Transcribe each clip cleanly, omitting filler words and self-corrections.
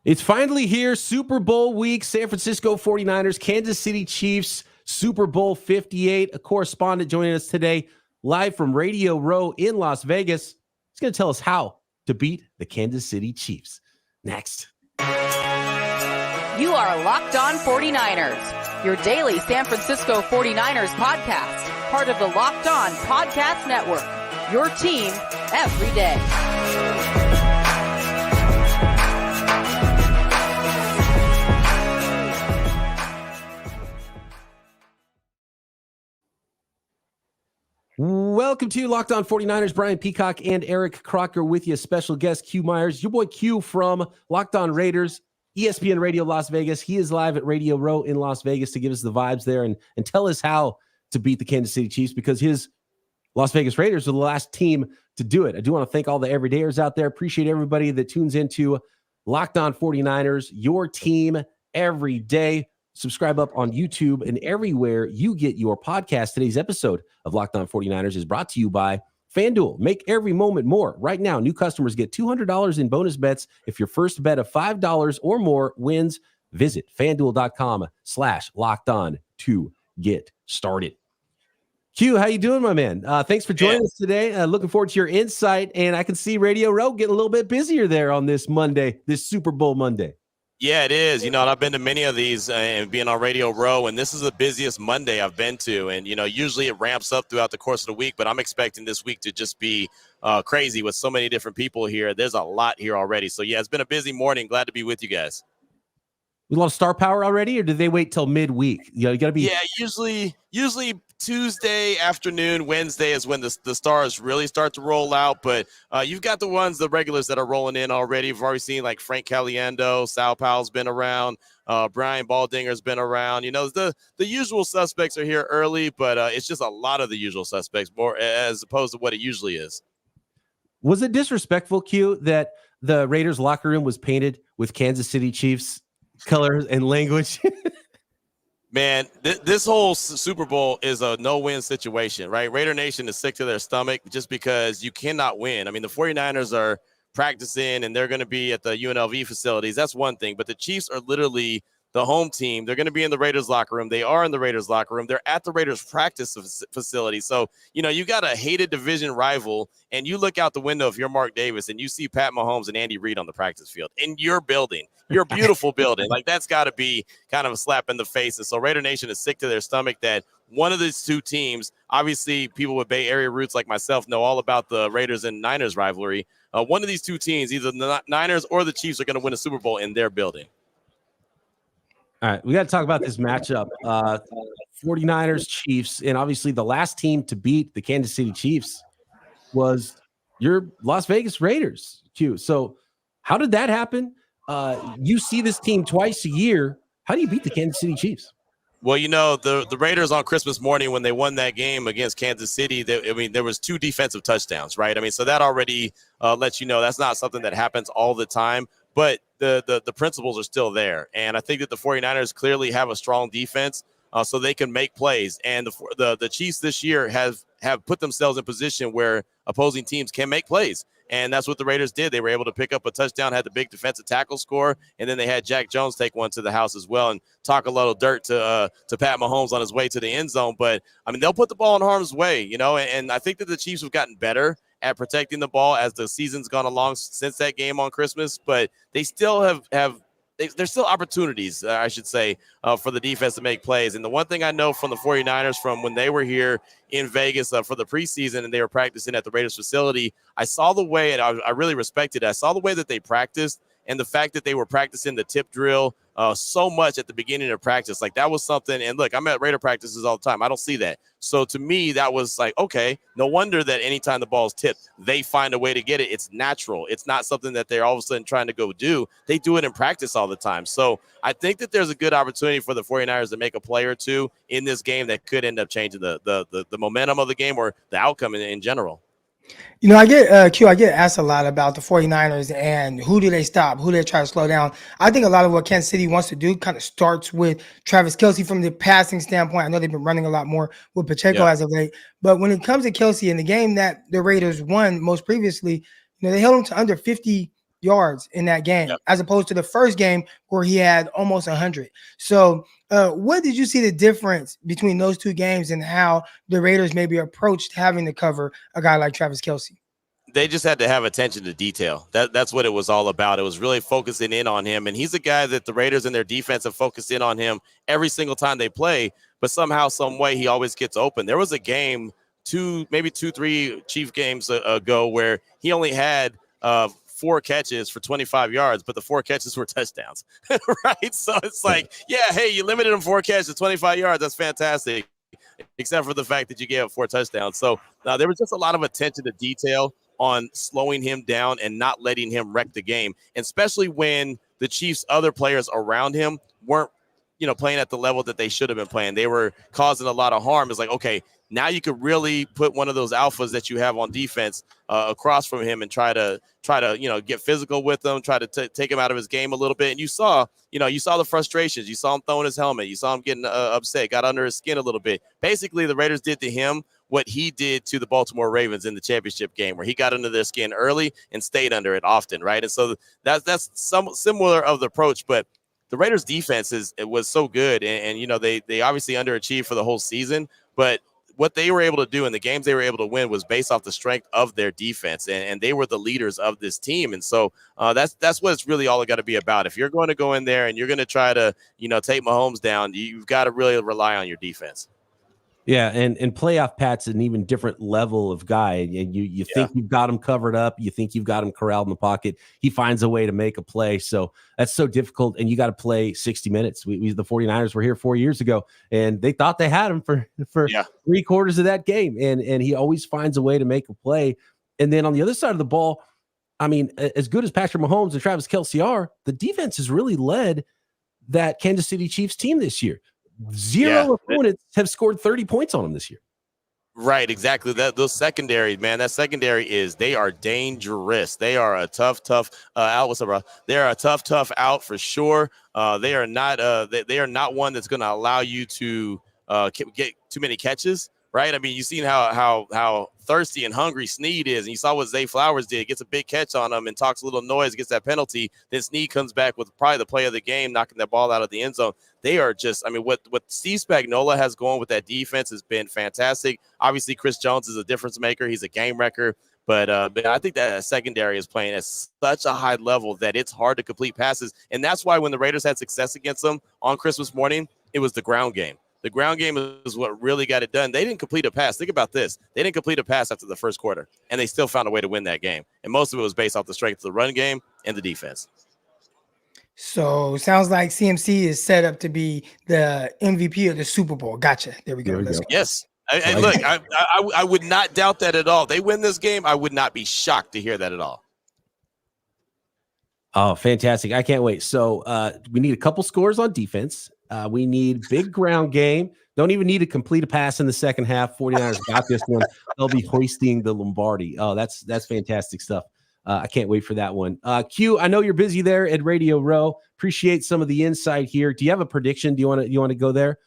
It's finally here, Super Bowl week, San Francisco 49ers, Kansas City Chiefs, Super Bowl 58. A correspondent joining us today, live from Radio Row in Las Vegas. He's going to tell us how to beat the Kansas City Chiefs. Next. You are Locked On 49ers, your daily San Francisco 49ers podcast, part of the Locked On Podcast Network, your team every day. Welcome to Locked On 49ers. Brian Peacock and Eric Crocker with you. Special guest Q Myers, your boy Q from Locked On Raiders, ESPN Radio Las Vegas. He is live at Radio Row in Las Vegas to give us the vibes there and tell us how to beat the Kansas City Chiefs, because his Las Vegas Raiders are the last team to do it. I do want to thank all the everydayers out there. Appreciate everybody that tunes into Locked On 49ers, your team every day. Subscribe up on YouTube and everywhere you get your podcast. Today's episode of Locked On 49ers is brought to you by FanDuel. Make every moment more. Right now, new customers get $200 in bonus bets if your first bet of $5 or more wins. Visit FanDuel.com/LockedOn to get started. Q, how you doing, my man? Thanks for joining us today. Looking forward to your insight. And I can see Radio Row getting a little bit busier there on this Monday, this Super Bowl Monday. Yeah, it is. And I've been to many of these and being on Radio Row, and this is the busiest Monday I've been to. And, usually it ramps up throughout the course of the week, but I'm expecting this week to just be crazy with so many different people here. There's a lot here already. So, yeah, it's been a busy morning. Glad to be with you guys. A lot of star power already, or did they wait till midweek? You got to be. Yeah, usually Tuesday afternoon, Wednesday is when the stars really start to roll out. But you've got the regulars that are rolling in already. We've already seen like Frank Caliendo, Sal Powell's been around, Brian Baldinger's been around. The usual suspects are here early, but it's just a lot of the usual suspects, more as opposed to what it usually is. Was it disrespectful, Q, that the Raiders locker room was painted with Kansas City Chiefs colors and language? Man, this whole Super Bowl is a no-win situation, right? Raider Nation is sick to their stomach just because you cannot win. I mean, the 49ers are practicing and they're going to be at the UNLV facilities. That's one thing. But the Chiefs are literally the home team. They're going to be in the Raiders locker room. They are in the Raiders locker room. They're at the Raiders practice facility. So, you got a hated division rival, and you look out the window if you're Mark Davis and you see Pat Mahomes and Andy Reid on the practice field in your building, your beautiful building. Like, that's got to be kind of a slap in the face. And so Raider Nation is sick to their stomach that one of these two teams, obviously people with Bay Area roots like myself know all about the Raiders and Niners rivalry. One of these two teams, either the Niners or the Chiefs, are going to win a Super Bowl in their building. All right, we got to talk about this matchup. 49ers, Chiefs, and obviously the last team to beat the Kansas City Chiefs was your Las Vegas Raiders, Q. So how did that happen? You see this team twice a year. How do you beat the Kansas City Chiefs? Well, the Raiders on Christmas morning when they won that game against Kansas City, there was 2 defensive touchdowns, right? So that already lets you know that's not something that happens all the time. But the principles are still there. And I think that the 49ers clearly have a strong defense so they can make plays. And the Chiefs this year have put themselves in position where opposing teams can make plays. And that's what the Raiders did. They were able to pick up a touchdown, had the big defensive tackle score, and then they had Jack Jones take one to the house as well and talk a little dirt to Pat Mahomes on his way to the end zone. But, they'll put the ball in harm's way, and I think that the Chiefs have gotten better at protecting the ball as the season's gone along since that game on Christmas, but they still there's still opportunities, I should say, for the defense to make plays. And the one thing I know from the 49ers from when they were here in Vegas for the preseason and they were practicing at the Raiders facility, I saw the way, and I really respected it. I saw the way that they practiced and the fact that they were practicing the tip drill so much at the beginning of practice. Like, that was something. And look, I'm at Raider practices all the time. I don't see that. So to me, that was like, okay, no wonder that anytime the ball is tipped, they find a way to get it. It's natural. It's not something that they're all of a sudden trying to go do. They do it in practice all the time. So I think that there's a good opportunity for the 49ers to make a play or two in this game that could end up changing the momentum of the game or the outcome in general. I get asked a lot about the 49ers and who do they stop, who do they try to slow down. I think a lot of what Kansas City wants to do kind of starts with Travis Kelce from the passing standpoint. I know they've been running a lot more with Pacheco as of late, but when it comes to Kelce in the game that the Raiders won most previously, they held him to under 50 yards in that game, as opposed to the first game where he had almost 100. So what did you see the difference between those two games and how the Raiders maybe approached having to cover a guy like Travis Kelce? They just had to have attention to detail. That's what it was all about. It was really focusing in on him. And he's a guy that the Raiders and their defense have focused in on him every single time they play. But somehow, some way, he always gets open. There was a game, maybe 3 Chief games ago where he only had 4 catches for 25 yards, but the 4 catches were touchdowns, right? So it's like, yeah, hey, you limited him 4 catches to 25 yards. That's fantastic, except for the fact that you gave up 4 touchdowns. So there was just a lot of attention to detail on slowing him down and not letting him wreck the game, and especially when the Chiefs' other players around him weren't, playing at the level that they should have been playing. They were causing a lot of harm. It's like, okay, now you could really put one of those alphas that you have on defense across from him and try to get physical with him, try to take him out of his game a little bit. And you saw the frustrations. You saw him throwing his helmet. You saw him getting upset, got under his skin a little bit. Basically, the Raiders did to him what he did to the Baltimore Ravens in the championship game, where he got under their skin early and stayed under it often, right? And so that's some similar of the approach, but the Raiders defense was so good, and they obviously underachieved for the whole season, but what they were able to do in the games they were able to win was based off the strength of their defense, and they were the leaders of this team. And so that's what it's really all got to be about. If you're going to go in there and you're going to try to take Mahomes down, you've got to really rely on your defense. Yeah, and playoff Pat's an even different level of guy. And you think you've got him covered up, you think you've got him corralled in the pocket. He finds a way to make a play. So that's so difficult, and you got to play 60 minutes. The 49ers were here 4 years ago, and they thought they had him for 3 quarters of that game. And he always finds a way to make a play. And then on the other side of the ball, I mean, as good as Patrick Mahomes and Travis Kelce are, the defense has really led that Kansas City Chiefs team this year. Zero opponents have scored 30 points on them this year. Right, exactly. Those secondaries, man, they are dangerous. They are a tough out. What's up, bro? They are a tough out for sure. They are not one that's going to allow you to get too many catches. Right. I mean, you've seen how thirsty and hungry Snead is. And you saw what Zay Flowers did. Gets a big catch on him and talks a little noise, gets that penalty. Then Snead comes back with probably the play of the game, knocking that ball out of the end zone. They are just, I mean, what Steve Spagnuolo has going with that defense has been fantastic. Obviously, Chris Jones is a difference maker. He's a game wrecker. But I think that secondary is playing at such a high level that it's hard to complete passes. And that's why when the Raiders had success against them on Christmas morning, it was the ground game. The ground game is what really got it done. They didn't complete a pass. Think about this. They didn't complete a pass after the first quarter, and they still found a way to win that game. And most of it was based off the strength of the run game and the defense. So it sounds like CMC is set up to be the MVP of the Super Bowl. Gotcha. There we go. Let's go. Yes. And look, I would not doubt that at all. They win this game, I would not be shocked to hear that at all. Oh, fantastic. I can't wait. So we need a couple scores on defense. We need big ground game. Don't even need to complete a pass in the second half. 49ers got this one. They'll be hoisting the Lombardi. Oh, that's fantastic stuff. I can't wait for that one. Q, I know you're busy there at Radio Row. Appreciate some of the insight here. Do you have a prediction? Do you want to go there?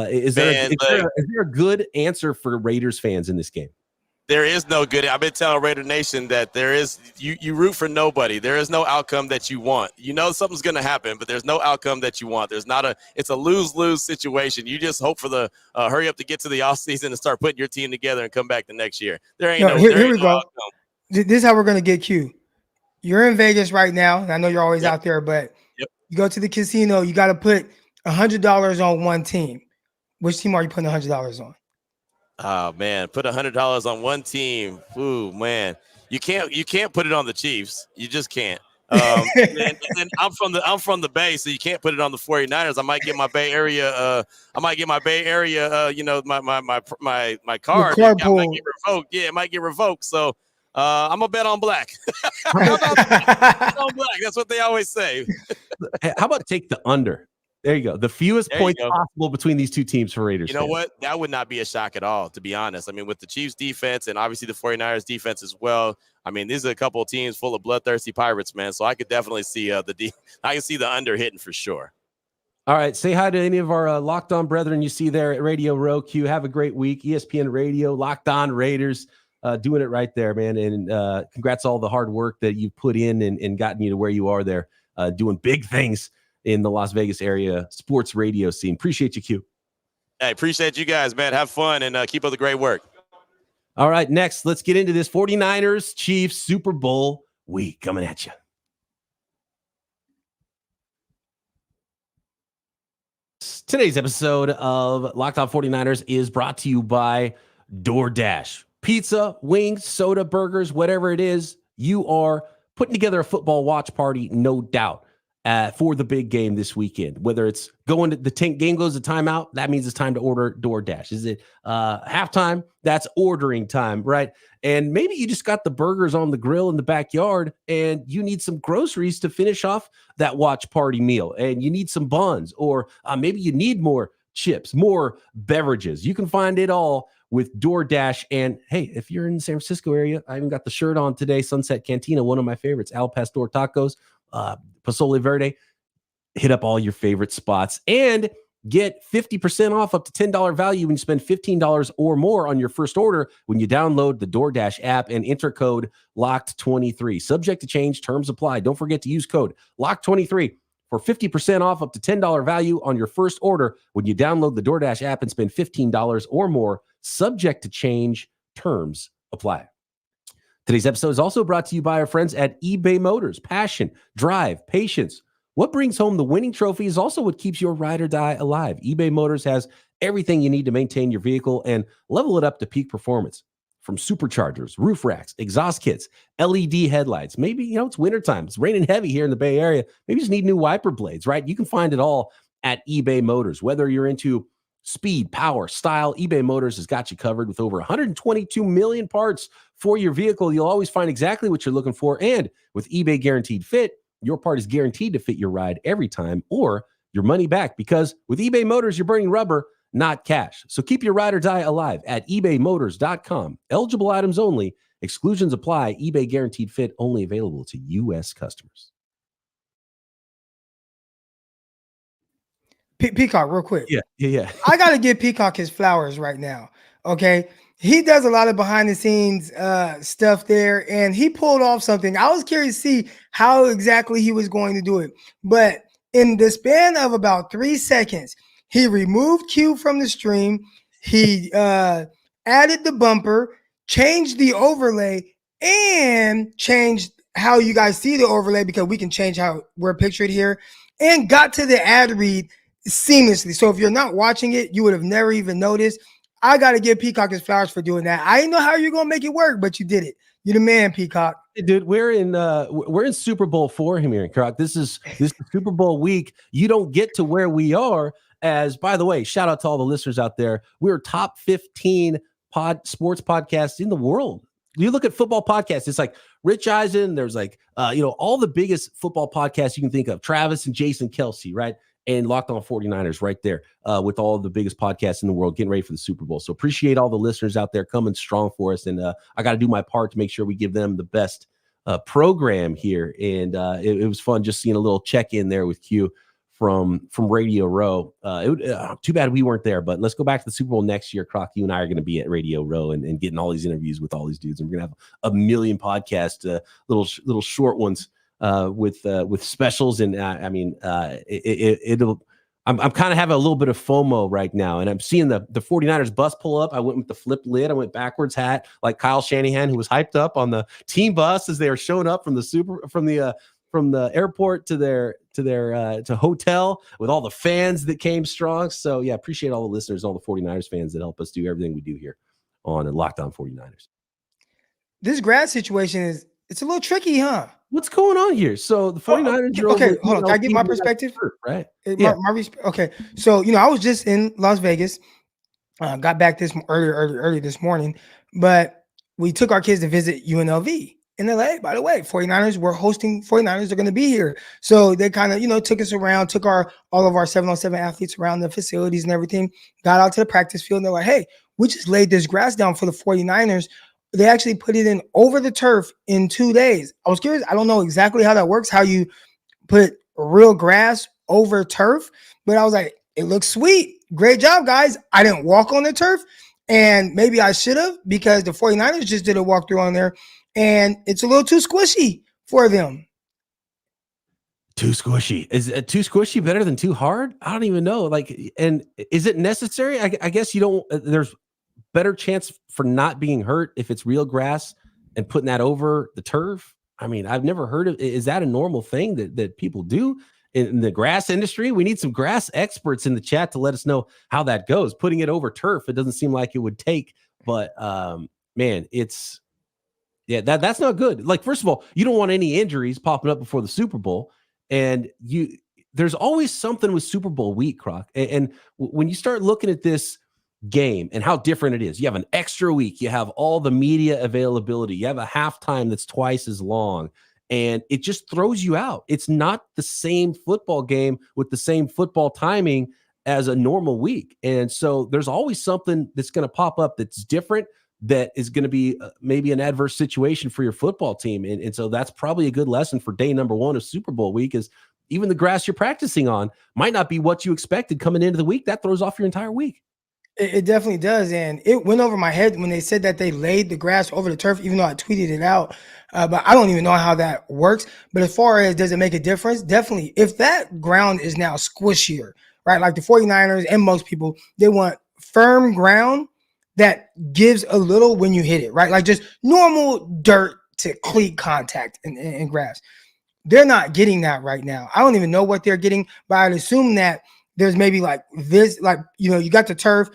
Is there a good answer for Raiders fans in this game? There is no good. I've been telling Raider Nation that there is you root for nobody. There is no outcome that you want. You know something's going to happen, but there's no outcome that you want. It's a lose-lose situation. You just hope for the hurry up to get to the offseason and start putting your team together and come back the next year. Here we go. Outcome. This is how we're going to get Q. You're in Vegas right now, and I know you're always out there, but you go to the casino, you got to put $100 on one team. Which team are you putting $100 on? Oh man, put $100 on one team. Ooh, man, you can't put it on the Chiefs. You just can't. And I'm from the Bay, so you can't put it on the 49ers. I might get my Bay Area. My card. Might get revoked. Yeah, it might get revoked. So I'm gonna bet on black. How about bet on black? That's what they always say. How about take the under? There you go. The fewest points possible between these two teams for Raiders. You know what? That would not be a shock at all, to be honest. I mean, with the Chiefs defense and obviously the 49ers defense as well. I mean, these are a couple of teams full of bloodthirsty Pirates, man. So I could definitely see I can see the under hitting for sure. All right. Say hi to any of our Locked On brethren you see there at Radio Row. Q. Have a great week. ESPN Radio, Locked On Raiders. doing it right there, man. And congrats all the hard work that you've put in and gotten you to where you are there, doing big things in the Las Vegas area sports radio scene. Appreciate you, Q. Hey, appreciate you guys, man. Have fun and keep up the great work. All right, next, let's get into this 49ers Chiefs Super Bowl week coming at you. Today's episode of Locked On 49ers is brought to you by DoorDash. Pizza, wings, soda, burgers, whatever it is, you are putting together a football watch party, no doubt, for the big game this weekend. Whether it's going to the game goes to timeout, that means it's time to order DoorDash. Is it halftime? That's ordering time, right? And maybe you just got the burgers on the grill in the backyard and you need some groceries to finish off that watch party meal, and you need some buns, or maybe you need more chips, more beverages. You can find it all with DoorDash. And hey, if you're in the San Francisco area, I even got the shirt on today, Sunset Cantina, one of my favorites, Al Pastor Tacos, Pozole Verde. Hit up all your favorite spots and get 50% off up to $10 value when you spend $15 or more on your first order when you download the DoorDash app and enter code LOCKED23. Subject to change, terms apply. Don't forget to use code LOCKED23 for 50% off up to $10 value on your first order when you download the DoorDash app and spend $15 or more. Subject to change, terms apply. Today's episode is also brought to you by our friends at eBay Motors. Passion, drive, patience. What brings home the winning trophy is also what keeps your ride or die alive. eBay Motors has everything you need to maintain your vehicle and level it up to peak performance. From superchargers, roof racks, exhaust kits, LED headlights. Maybe, it's wintertime. It's raining heavy here in the Bay Area. Maybe you just need new wiper blades, right? You can find it all at eBay Motors. Whether you're into speed, power, style, eBay Motors has got you covered with over 122 million parts for your vehicle. You'll always find exactly what you're looking for. And with eBay Guaranteed Fit, your part is guaranteed to fit your ride every time or your money back, because with eBay Motors, you're burning rubber, not cash. So keep your ride or die alive at ebaymotors.com. Eligible items only. Exclusions apply. eBay Guaranteed Fit only available to U.S. customers. Peacock, real quick. Yeah. I got to give Peacock his flowers right now. Okay. He does a lot of behind the scenes stuff there, and he pulled off something. I was curious to see how exactly he was going to do it. But in the span of about 3 seconds, he removed Q from the stream. He added the bumper, changed the overlay, and changed how you guys see the overlay, because we can change how we're pictured here, and got to the ad read seamlessly. So if you're not watching it, you would have never even noticed. I got to give Peacock his flowers for doing that. I didn't know how you're going to make it work, but you did it. You're the man, Peacock. Dude, we're in Super Bowl for him here, Croc. This is Super Bowl week. You don't get to where we are. As, by the way, shout out to all the listeners out there. We're top 15 sports podcasts in the world. You look at football podcasts, it's like Rich Eisen. There's like, all the biggest football podcasts you can think of. Travis and Jason Kelce, right? And Locked On 49ers right there with all the biggest podcasts in the world getting ready for the Super Bowl. So appreciate all the listeners out there coming strong for us. And I got to do my part to make sure we give them the best program here. And it was fun just seeing a little check-in there with Q from Radio Row. Too bad we weren't there, but let's go back to the Super Bowl next year. Croc, you and I are going to be at Radio Row and getting all these interviews with all these dudes. And we're going to have a million podcasts, little short ones with specials. And I'm kind of having a little bit of FOMO right now, and I'm seeing the 49ers bus pull up. I went with the flipped lid. I went backwards hat like Kyle Shanahan, who was hyped up on the team bus as they were showing up from the airport to hotel with all the fans that came strong. So yeah, appreciate all the listeners, all the 49ers fans that help us do everything we do here on Locked On 49ers. This grad situation it's a little tricky, huh? What's going on here? So the 49ers are okay, hold on. Can I give my perspective? Right. Yeah. Okay. So, I was just in Las Vegas. Got back early this morning, but we took our kids to visit UNLV in LA. By the way, 49ers were hosting. 49ers are going to be here. So they kind of, took us around, took all of our 7-on-7 athletes around the facilities and everything, got out to the practice field. And they're like, hey, we just laid this grass down for the 49ers. They actually put it in over the turf in 2 days. I was curious. I don't know exactly how that works, how you put real grass over turf, but I was like, it looks sweet. Great job, guys. I didn't walk on the turf. And maybe I should have, because the 49ers just did a walkthrough on there and it's a little too squishy for them. Too squishy. Is too squishy better than too hard? I don't even know. Like, and is it necessary? I guess you don't. There's better chance for not being hurt if it's real grass and putting that over the turf. I mean, I've never heard of. Is that a normal thing that people do in the grass industry? We need some grass experts in the chat to let us know how that goes. Putting it over turf, it doesn't seem like it would take. But man, it's that's not good. Like, first of all, you don't want any injuries popping up before the Super Bowl. And there's always something with Super Bowl week, Croc. And when you start looking at this game and how different it is, you have an extra week, you have all the media availability, you have a halftime that's twice as long, and it just throws you out. It's not the same football game with the same football timing as a normal week. And so there's always something that's going to pop up that's different, that is going to be maybe an adverse situation for your football team. And so that's probably a good lesson for day number 1 of Super Bowl week, is even the grass you're practicing on might not be what you expected coming into the week. That throws off your entire week. It definitely does. And it went over my head when they said that they laid the grass over the turf, even though I tweeted it out. But I don't even know how that works. But as far as does it make a difference? Definitely. If that ground is now squishier, right? Like the 49ers and most people, they want firm ground that gives a little when you hit it, right? Like just normal dirt to cleat contact in grass. They're not getting that right now. I don't even know what they're getting, but I'd assume that there's maybe like this, like, you got the turf.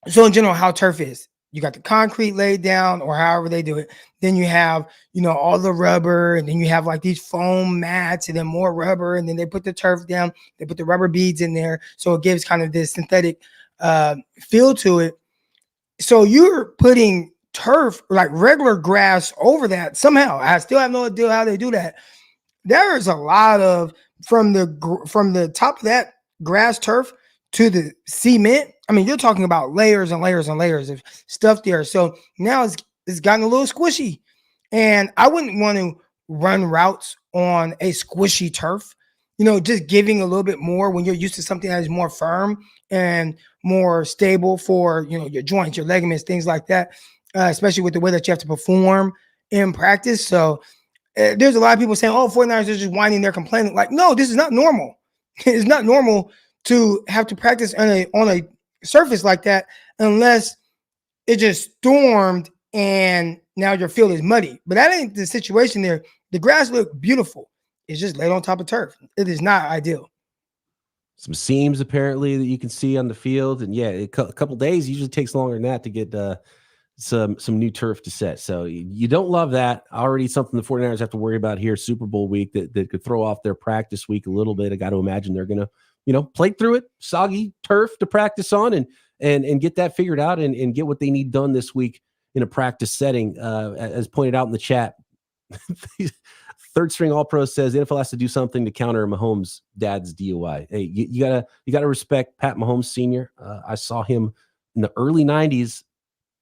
So in general, how turf is, you got the concrete laid down or however they do it. Then you have, all the rubber, and then you have like these foam mats and then more rubber. And then they put the turf down, they put the rubber beads in there. So it gives kind of this synthetic feel to it. So you're putting turf, like regular grass, over that somehow. I still have no idea how they do that. There is a lot of from the top of that grass turf to the cement. I mean, you're talking about layers and layers and layers of stuff there. So now it's gotten a little squishy, and I wouldn't want to run routes on a squishy turf. Just giving a little bit more when you're used to something that is more firm and more stable for, your joints, your ligaments, things like that, especially with the way that you have to perform in practice. So there's a lot of people saying, 49ers are just whining, they're complaining. Like, no, this is not normal. It's not normal to have to practice on a surface like that unless it just stormed and now your field is muddy. But that ain't the situation there. The grass looked beautiful. It's just laid on top of turf. It is not ideal. Some seams apparently that you can see on the field, and a couple days usually takes longer than that to get some new turf to set. So you don't love that. Already something the 49ers have to worry about here, Super Bowl week, that could throw off their practice week a little bit. I got to imagine they're gonna play through it, soggy turf to practice on, and get that figured out and get what they need done this week in a practice setting. As pointed out in the chat, Third String All Pro says the NFL has to do something to counter Mahomes' dad's DUI. Hey, you gotta respect Pat Mahomes Sr. I saw him in the early 90s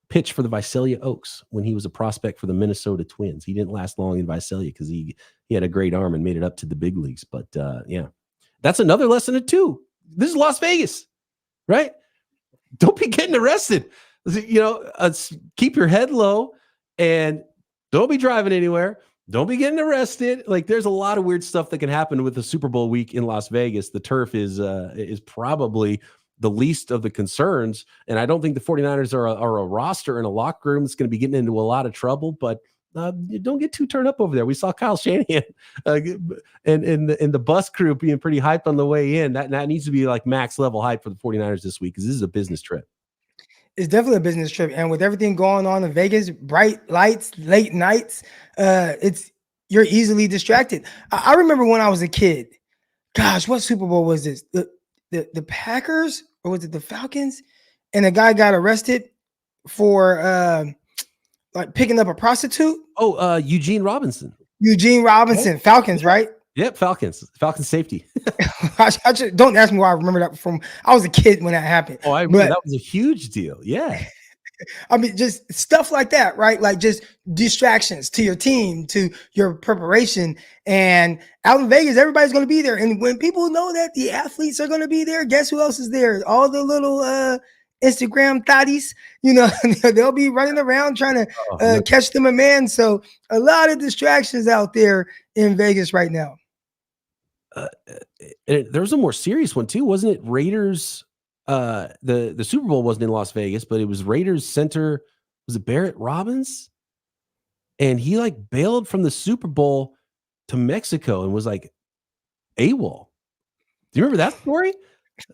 pitch for the Visalia Oaks when he was a prospect for the Minnesota Twins. He didn't last long in Visalia because he had a great arm and made it up to the big leagues. But that's another lesson in two. This is Las Vegas, right? Don't be getting arrested. Keep your head low and don't be driving anywhere. Don't be getting arrested. Like, there's a lot of weird stuff that can happen with the Super Bowl week in Las Vegas. The turf is probably the least of the concerns. And I don't think the 49ers are a roster in a locker room that's going to be getting into a lot of trouble, but don't get too turned up over there. We saw Kyle Shanahan and the bus crew being pretty hyped on the way in. That needs to be like max level hype for the 49ers this week, because this is a business trip. It's definitely a business trip. And with everything going on in Vegas, bright lights, late nights, you're easily distracted. I remember when I was a kid, gosh, what Super Bowl was this? The Packers, or was it the Falcons? And a guy got arrested for like picking up a prostitute. Eugene Robinson. Falcons, right? Yep, Falcons safety. Don't ask me why I remember that from. I was a kid when that happened. Oh, I remember that was a huge deal. Yeah. I mean, just stuff like that, right? Like just distractions to your team, to your preparation. And out in Vegas, everybody's going to be there. And when people know that the athletes are going to be there, guess who else is there? All the little Instagram thotties, they'll be running around trying to catch them a man. So a lot of distractions out there in Vegas right now. There was a more serious one too, wasn't it? Raiders, the Super Bowl wasn't in Las Vegas, but it was Raiders center. Was it Barrett Robbins? And he like bailed from the Super Bowl to Mexico and was like AWOL. Do you remember that story?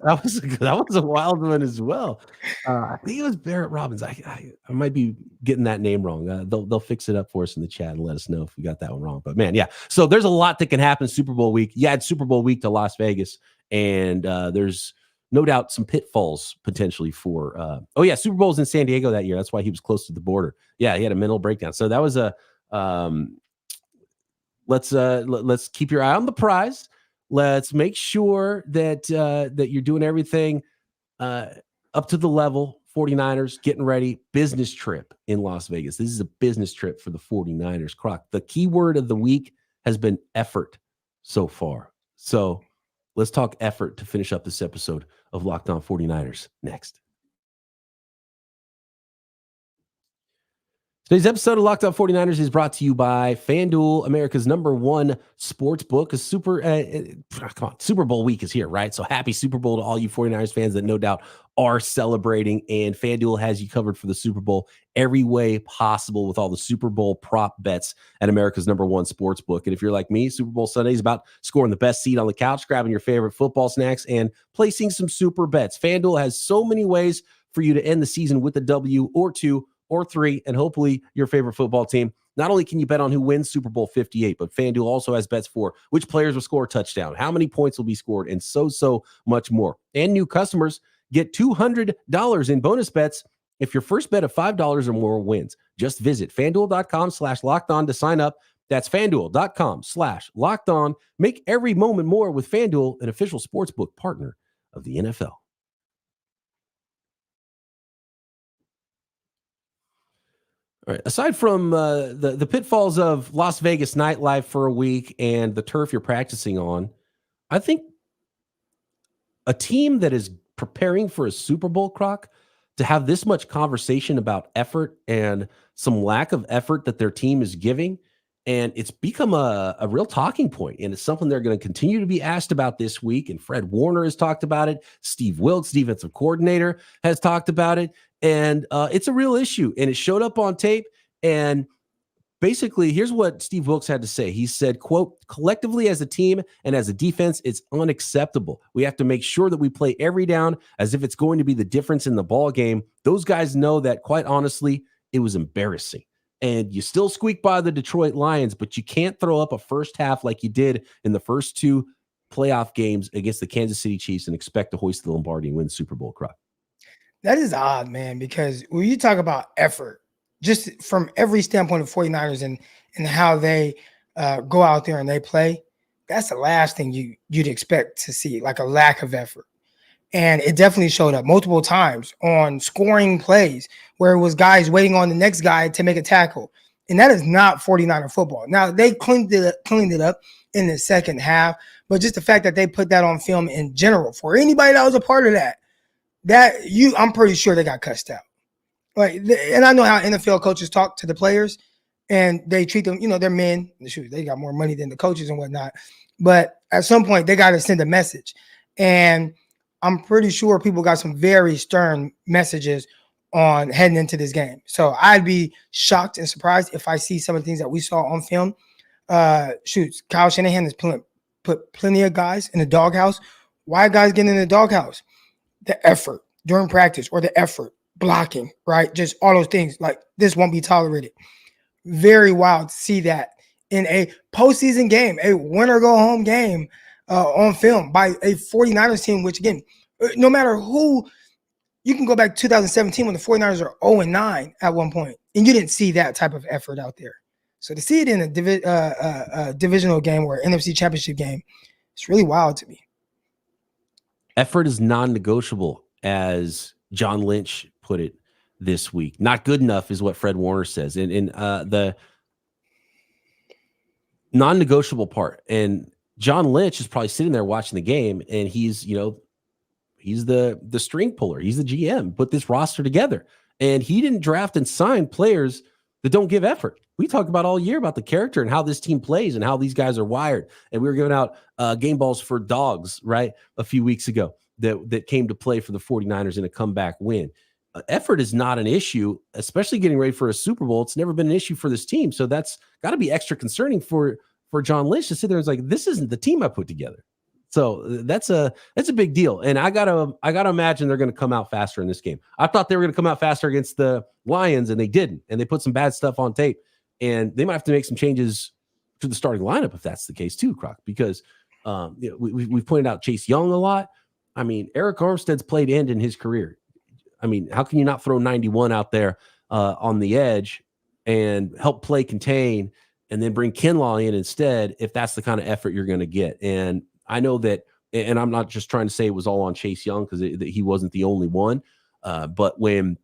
That was a wild one as well. I think it was Barrett Robbins. I might be getting that name wrong. They'll fix it up for us in the chat and let us know if we got that one wrong. But man, yeah. So there's a lot that can happen Super Bowl week. You add Super Bowl week to Las Vegas, and there's no doubt some pitfalls potentially for. Super Bowl's in San Diego that year. That's why he was close to the border. Yeah, he had a mental breakdown. So that was a. Let's keep your eye on the prize. Let's make sure that that you're doing everything up to the level. 49ers getting ready. Business trip in Las Vegas. This is a business trip for the 49ers. Croc. The key word of the week has been effort so far. So let's talk effort to finish up this episode of Locked On 49ers next. Today's episode of Locked On 49ers is brought to you by FanDuel, America's #1 sports book. Super Bowl week is here, right? So happy Super Bowl to all you 49ers fans that no doubt are celebrating. And FanDuel has you covered for the Super Bowl every way possible with all the Super Bowl prop bets at America's #1 sports book. And if you're like me, Super Bowl Sunday is about scoring the best seat on the couch, grabbing your favorite football snacks, and placing some super bets. FanDuel has so many ways for you to end the season with a W or 2 or 3, and hopefully your favorite football team. Not only can you bet on who wins Super Bowl 58, but FanDuel also has bets for which players will score a touchdown, how many points will be scored, and so much more. And new customers get $200 in bonus bets if your first bet of $5 or more wins. Just visit FanDuel.com/lockedon to sign up. That's FanDuel.com/lockedon. Make every moment more with FanDuel, an official sportsbook partner of the NFL. All right. Aside from the pitfalls of Las Vegas nightlife for a week and the turf you're practicing on, I think a team that is preparing for a Super Bowl, Croc, to have this much conversation about effort and some lack of effort that their team is giving, and it's become a real talking point, and it's something they're going to continue to be asked about this week. And Fred Warner has talked about it. Steve Wilks, defensive coordinator, has talked about it. And it's a real issue, and it showed up on tape. And basically, here's what Steve Wilks had to say. He said, quote, "Collectively as a team and as a defense, it's unacceptable. We have to make sure that we play every down as if it's going to be the difference in the ball game. Those guys know that, quite honestly, it was embarrassing. And you still squeak by the Detroit Lions, but you can't throw up a first half like you did in the first 2 playoff games against the Kansas City Chiefs and expect to hoist the Lombardi and win the Super Bowl." Croc. That is odd, man, because when you talk about effort, just from every standpoint of 49ers and how they go out there and they play, that's the last thing you'd expect to see, like a lack of effort. And it definitely showed up multiple times on scoring plays where it was guys waiting on the next guy to make a tackle. And that is not 49er football. Now, they cleaned it up in the second half, but just the fact that they put that on film in general, for anybody that was a part of that, I'm pretty sure they got cussed out. Like, and I know how NFL coaches talk to the players, and they treat them, they're men. Shoot, they got more money than the coaches and whatnot. But at some point, they got to send a message. And I'm pretty sure people got some very stern messages on heading into this game. So I'd be shocked and surprised if I see some of the things that we saw on film. Kyle Shanahan has put plenty of guys in the doghouse. Why are guys getting in the doghouse? The effort during practice, or the effort blocking, right? Just all those things. Like, this won't be tolerated. Very wild to see that in a postseason game, a winner-go-home game on film by a 49ers team, which, again, no matter who, you can go back to 2017 when the 49ers are 0-9 at one point, and you didn't see that type of effort out there. So to see it in a divisional game or NFC championship game, it's really wild to me. Effort is non-negotiable, as John Lynch put it this week. Not good enough is what Fred Warner says. And the non-negotiable part. And John Lynch is probably sitting there watching the game, and he's He's the string puller. He's the GM. Put this roster together. And he didn't draft and sign players that don't give effort. We talked about all year about the character and how this team plays and how these guys are wired. And we were giving out game balls for dogs, right, a few weeks ago that came to play for the 49ers in a comeback win. Effort is not an issue, especially getting ready for a Super Bowl. It's never been an issue for this team. So that's got to be extra concerning for John Lynch to sit there and like, this isn't the team I put together. So that's a big deal. And I gotta imagine they're going to come out faster in this game. I thought they were going to come out faster against the Lions, and they didn't. And they put some bad stuff on tape. And they might have to make some changes to the starting lineup if that's the case too, Croc, because we've pointed out Chase Young a lot. I mean, Eric Armstead's played end in his career. I mean, how can you not throw 91 out there on the edge and help play contain and then bring Kinlaw in instead if that's the kind of effort you're going to get? And I know that, and I'm not just trying to say it was all on Chase Young because he wasn't the only one. But when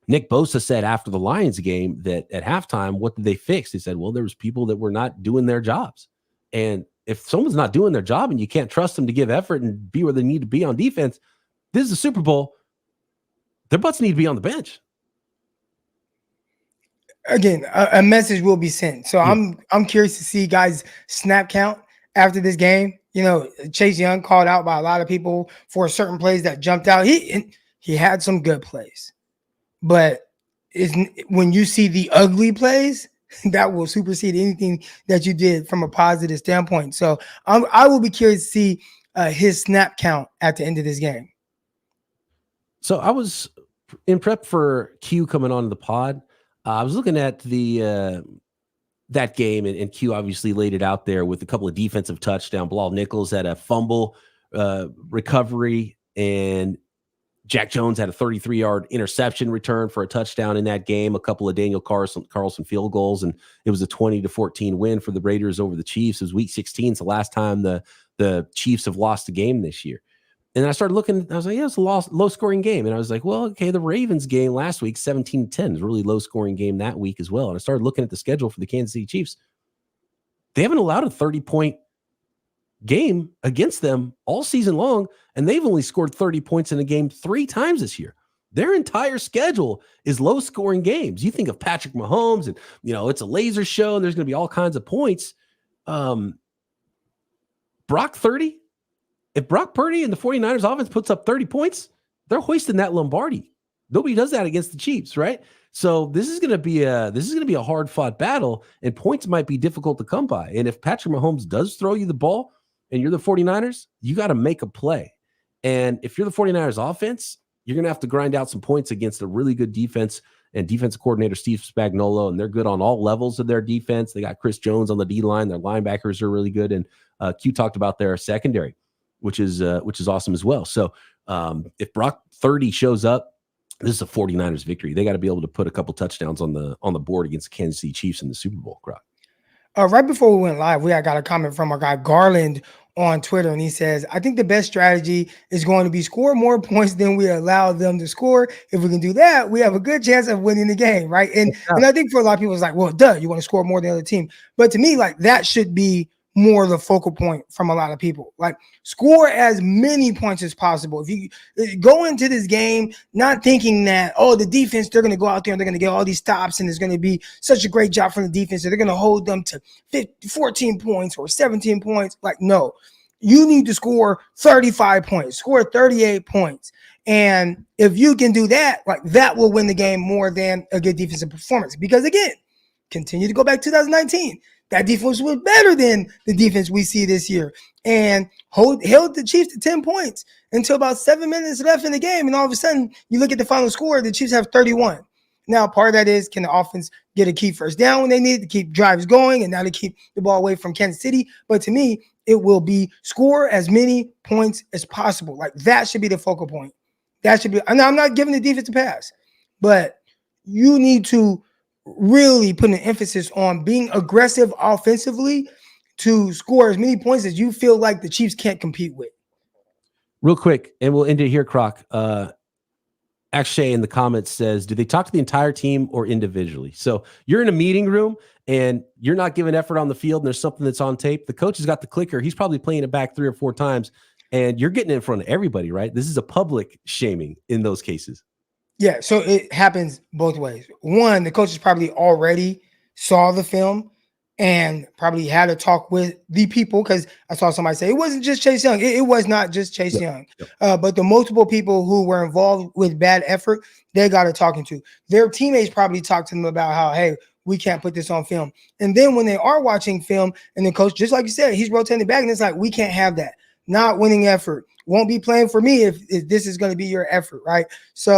Nick Bosa said after the Lions game that at halftime, what did they fix? They said, well, there was people that were not doing their jobs. And if someone's not doing their job and you can't trust them to give effort and be where they need to be on defense, this is the Super Bowl. Their butts need to be on the bench. Again, a message will be sent. So I'm curious to see guys' snap count after this game. You know, Chase Young called out by a lot of people for certain plays that jumped out. He had some good plays, but when you see the ugly plays, that will supersede anything that you did from a positive standpoint. So I will be curious to see his snap count at the end of this game. So I was in prep for Q coming on the pod. I was looking at that game, and Q obviously laid it out there with a couple of defensive touchdowns. Bilal Nichols had a fumble recovery, and Jack Jones had a 33-yard interception return for a touchdown in that game, a couple of Daniel Carlson field goals, and it was a 20-14 win for the Raiders over the Chiefs. It was week 16. It's the last time the Chiefs have lost a game this year. And then I started looking, I was like, yeah, it's a low-scoring game. And I was like, well, okay, the Ravens game last week, 17-10, is a really low-scoring game that week as well. And I started looking at the schedule for the Kansas City Chiefs. They haven't allowed a 30-point game against them all season long, and they've only scored 30 points in a game 3 times this year. Their entire schedule is low-scoring games. You think of Patrick Mahomes, and, it's a laser show, and there's going to be all kinds of points. Brock 30? If Brock Purdy and the 49ers offense puts up 30 points, they're hoisting that Lombardi. Nobody does that against the Chiefs, right? So this is going to be a hard-fought battle, and points might be difficult to come by. And if Patrick Mahomes does throw you the ball and you're the 49ers, you got to make a play. And if you're the 49ers offense, you're going to have to grind out some points against a really good defense and defensive coordinator Steve Spagnuolo, and they're good on all levels of their defense. They got Chris Jones on the D-line. Their linebackers are really good, and Q talked about their secondary, which is awesome as well. So if Brock 30 shows up, this is a 49ers victory. They got to be able to put a couple touchdowns on the board against the Kansas City Chiefs in the Super Bowl. Right before we went live, I got a comment from our guy Garland on Twitter, and he says, I think the best strategy is going to be score more points than we allow them to score. If we can do that, we have a good chance of winning the game, right? And I think for a lot of people, it's like, well, you want to score more than the other team. But to me, like, that should be more the focal point from a lot of people. Like, score as many points as possible. If you go into this game not thinking that, the defense, they're going to go out there and they're going to get all these stops and it's going to be such a great job from the defense that they're going to hold them to 14 points or 17 points. Like, no, you need to score 35 points, score 38 points. And if you can do that, like, that will win the game more than a good defensive performance. Because again, continue to go back to 2019. That defense was better than the defense we see this year, and held the Chiefs to 10 points until about 7 minutes left in the game. And all of a sudden, you look at the final score, the Chiefs have 31. Now, part of that is, can the offense get a key first down when they need to keep drives going, and now to keep the ball away from Kansas City? But to me, it will be score as many points as possible. Like, that should be the focal point. That should be. I'm not giving the defense a pass, but you need to really put an emphasis on being aggressive offensively to score as many points as you feel like the Chiefs can't compete with. Real quick, and we'll end it here, Croc. Akshay in the comments says, do they talk to the entire team or individually? So you're in a meeting room and you're not giving effort on the field and there's something that's on tape. The coach has got the clicker. He's probably playing it back 3 or 4 times. And you're getting in front of everybody, right? This is a public shaming in those cases. Yeah, so it happens both ways. One, the coaches probably already saw the film and probably had a talk with the people, because I saw somebody say it wasn't just Chase Young. It was not just Chase Young, but the multiple people who were involved with bad effort, they got a talking to. Their teammates probably talked to them about how, hey, we can't put this on film. And then when they are watching film and the coach, just like you said, he's rotating back and it's like, we can't have that. Not winning effort. Won't be playing for me if this is going to be your effort, right? So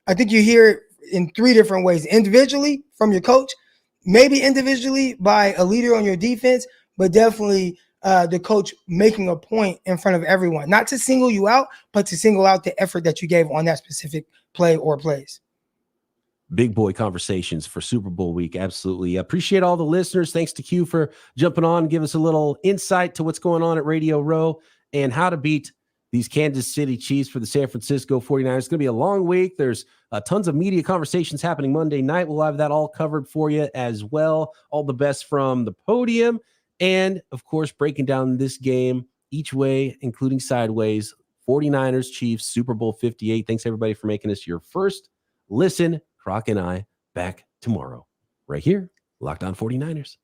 I think you hear it in three different ways. Individually from your coach, maybe individually by a leader on your defense, but definitely the coach making a point in front of everyone, not to single you out, but to single out the effort that you gave on that specific play or plays. Big boy conversations for Super Bowl week. Absolutely. Appreciate all the listeners. Thanks to Q for jumping on, give us a little insight to what's going on at Radio Row and how to beat these Kansas City Chiefs for the San Francisco 49ers. It's going to be a long week. There's tons of media conversations happening Monday night. We'll have that all covered for you as well. All the best from the podium. And, of course, breaking down this game each way, including sideways. 49ers, Chiefs, Super Bowl 58. Thanks, everybody, for making us your first listen. Croc and I back tomorrow right here, Locked On 49ers.